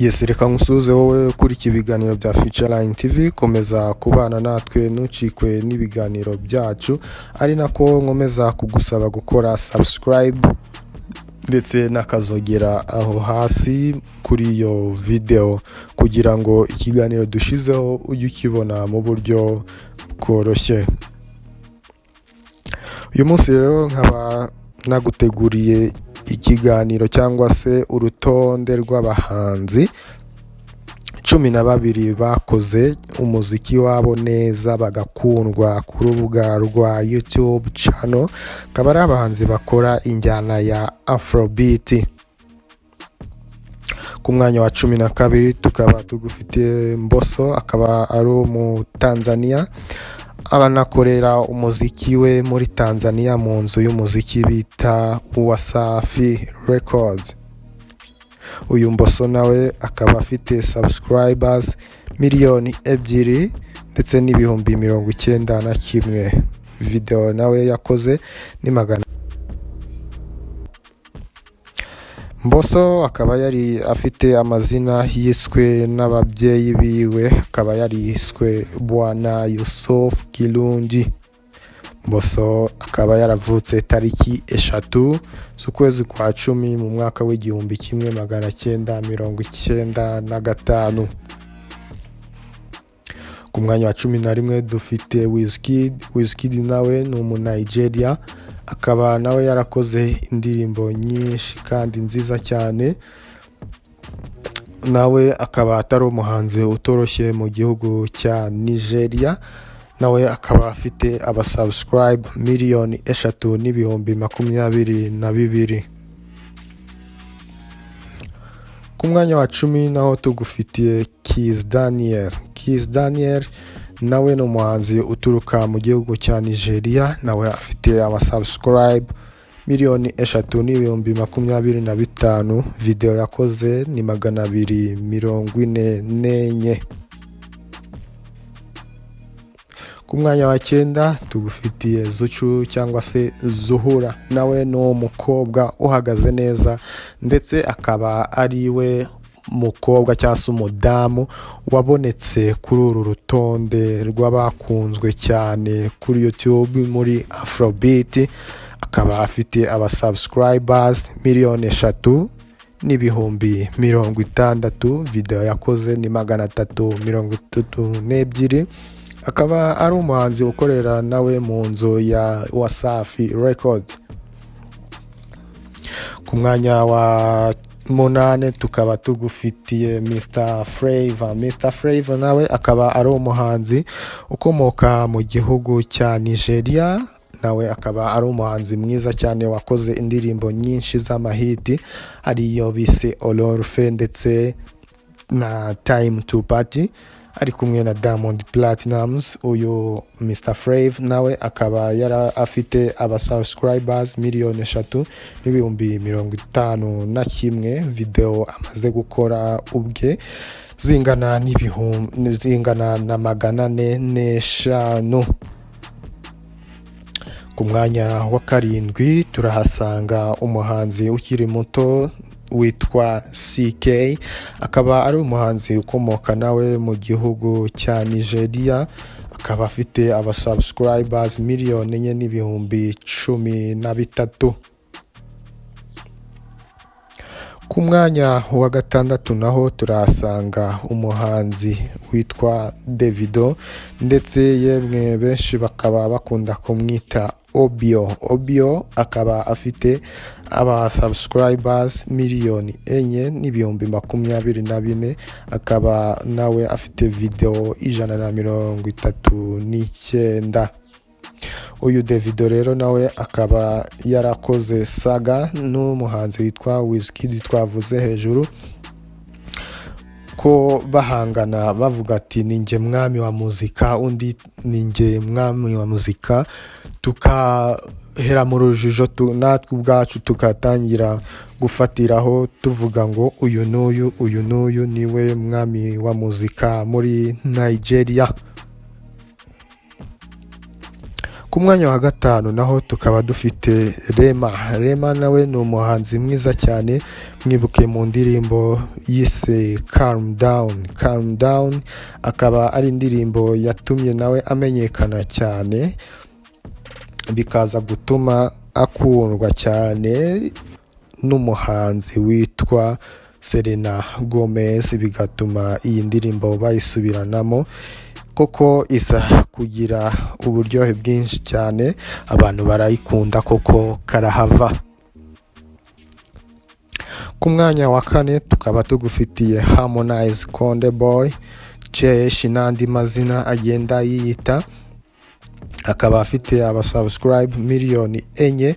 Yes, reka nkusuze wowe kuri iki biganiro bya Futureline TV, komeza kubana natwe ntucikwe n'ibiganiro byacu, ari nako nkomeza kugusaba gukora subscribe ndetse nakazogera aho hasi kuri iyo video kugira ngo ikiganiro dushizeho ujye ukibona mu buryo bworoshye. Uyu munsi rero nkaba naguteguriye ikiganiro cyangwa se urutonde rw'abahanzi 12 bakoze umuziki wabo neza bagakundwa ku rubuga rwa YouTube channel, akaba ari abahanzi bakora injyana ya Afrobeat. Ku mwanya wa 12 tukaba tugufite Mbosso, akaba ari mu Tanzania, abanakorera umuziki we muri Tanzania mu nzu y'umuziki bita Wasafi Records. Uyu Mbosso nawe akaba afite subscribers 2,000,000 ndetse n'ibihumbi 91. Video nawe yakoze ni magana. Mbosso akaba yari afite amazina yiswe n'ababyeyi biwe, akaba yari yiswe Bwana Yusuf Kirungi. Mbosso akaba yaravutse tariki 3 z'ukwezi kwa 10 mu mwaka w'igihumbi 1995. Ku mwanya wa 11 dufite Wizkid nawe ni Nigeria, akaba nawe yarakoze indirimbo nyinshi kandi nziza cyane. Nawe akaba atari umuhanzi utoroshye mu gihugu cya Nigeria, nawe akaba afite abasubscribe 3,022,000. Ku mwanya wa 10 naho tugufitiye Kiss Daniel nawe ni umuhanzi uturuka mu gihugu cya Nigeria, nawe afite abasubscribe 3,022,025. Video yakoze ni 244. Ku mwanya wa 9 tugufitiye Zuchu cyangwa se Zuhura, nawe ni umukobwa uhagaze neza ndetse akaba ari we mukobwa cyangwa se umudamu wabonetse kuri uru rutonde rw'abakunzwe cyane kuri YouTube muri Afrobeat. Akaba afite abasubscribers 3,000,060. Video yakoze ni 332. Akaba ari umuhanzi ukorera nawe mu nzu ya Wasafi Records. Ku mwanya wa 8 tukaba tugufitiye Mr Flavor nawe akaba ari umuhanzi ukomoka mu gihugu cya Nigeria, nawe akaba ari umuhanzi mwiza cyane wakoze indirimbo nyinshi z'amahiti, ariyo bise Olorfe ndetse na Time to Party, ari kumwe na Diamond Platnumz. Uyu Mr Flavor nawe akaba yara afite abasubscribers 3,051,051. Video amaze gukora ubwe zingana na 405. Ku mwanya wa 7 turahasanga umuhanzi ukiri muto witwa CK, akaba ari umuhanzi ukomoka nawe mu gihugu cya Nigeria, akaba afite abasubscribers 4,013,000. Ku mwanya wa 6 naho turahasanga umuhanzi witwa Davido ndetse yemwe benshi bakaba bakunda kumwita Obio. Akaba afite abasubscribers 4,000,024. akaba nawe afite video 139. Uyu Davido rero nawe akaba yarakoze saga n'umuhanzi witwa Wizkid twavuze hejuru ko bahangana bavuga ati ninjye mwami wa muzika, undi ninjye mwami wa muzika, tukahera mu rujijo natwe ubwacu tukatangira gufatiraho tuvuga ngo uyu n'uyu niwe mwami wa muzika muri Nigeria. ku mwanya wa gatanu naho tukaba dufite Rema nawe ni umuhanzi mwiza cyane, mwibuke mu ndirimbo yise Calm Down akaba ari indirimbo yatumye nawe amenyekana cyane, bikaza gutuma akundwa cyane n'umuhanzi witwa Selena Gomez, bigatuma iyi ndirimbo bayisubiranamo koko isa kugira uburyohe bwinshi cyane, abantu barayikunda koko karahava. Ku mwanya wa kane tukaba tugufitiye Harmonize, Konde Boy, Jesh n'andi mazina agenda yiyita, akaba afite abasubscribe miliyoni 4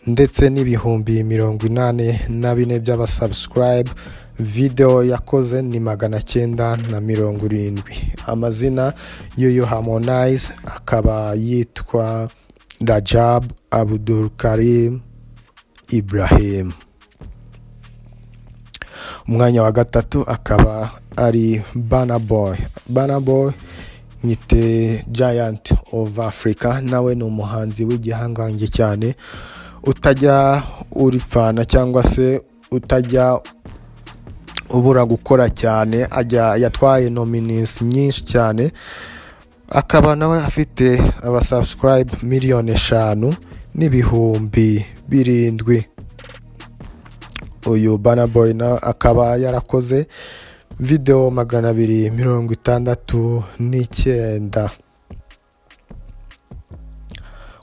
ndetse n'ibihumbi 84 by'abasubscribe. Video yakoze ni 970. Amazina y'uyu Harmonize akaba yitwa Rajab Abdul Karim Ibrahim. Umwanya wa gatatu akaba ari Burna Boy nyite Giant of Africa, nawe ni umuhanzi w'igihangange cyane, utajya urifana cyangwa se utajya ubura gukora cyane, yatwaye nominees nyinshi cyane, akaba nawe afite abasubscribe miliyoni 5 n'ibihumbi 7. Uyu Burna Boy na akaba yarakoze video 269.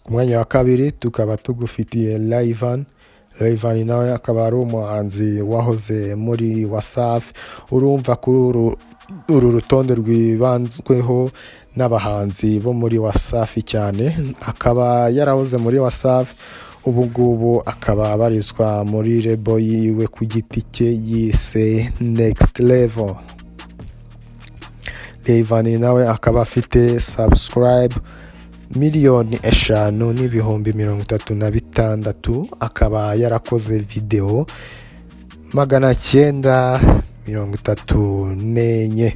Ku mwanya wa kabiri tukaba tugufitiye Rayvanny nawe akaba ari umuhanzi wahoze muri Wasafi. Urumva kuri uru rutonde rwibanzweho n'abahanzi bo muri Wasafi cyane, akaba yarahoze muri Wasafi, ubu ngubu akaba abarizwa muri label yiwe ku giti cye yise Next Level. Rayvanny nawe akaba afite subscribe miliyoni 5 n'ibihumbi 36, akaba yarakoze video 934.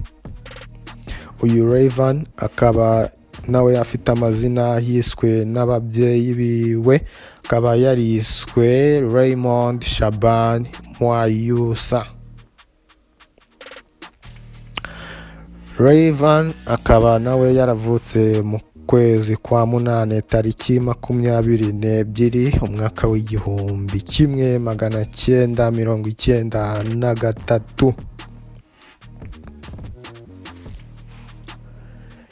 Uyu Rayvanny akaba nawe afite amazina yiswe n'ababyeyi biwe, akaba yariswe Raymond Shaban Mwayusa. Rayvanny akaba nawe yaravutse mu kwezi kwa 8 tariki 22 umwaka w'igihumbi 1993.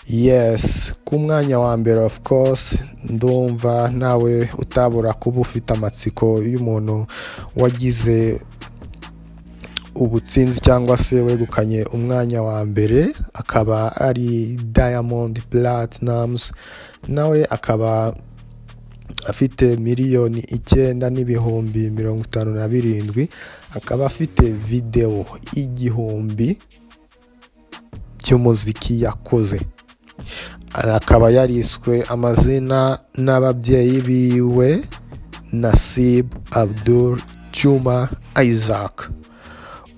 Yes, ku mwanya wa mbere of course ndumva nawe utabura kuba ufite amatsiko y'umuntu wagize ubutsinzi cyangwa se wegukanye umwanya wa mbere, akaba ari Diamond Platnumz. Nawe akaba afite miliyoni 9 n'ibihumbi 57, akaba afite video 1000 by'umuziki yakoze, akaba yariswe amazina n'ababyeyi biwe Nasib Abdul Juma Isaac.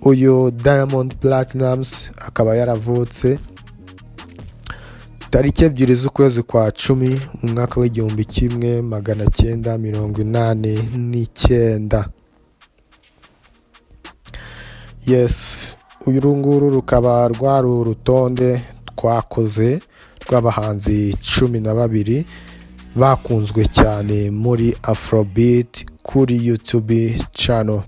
Uyu Diamond Platnumz akaba yaravutse tariki 2 z'ukwezi kwa 10 mu mwaka w'igihumbi 1989. Yes, uyu nguru rukaba rwari urutonde twakoze rw'abahanzi 12 bakunzwe cyane muri Afrobeat kuri YouTube channel.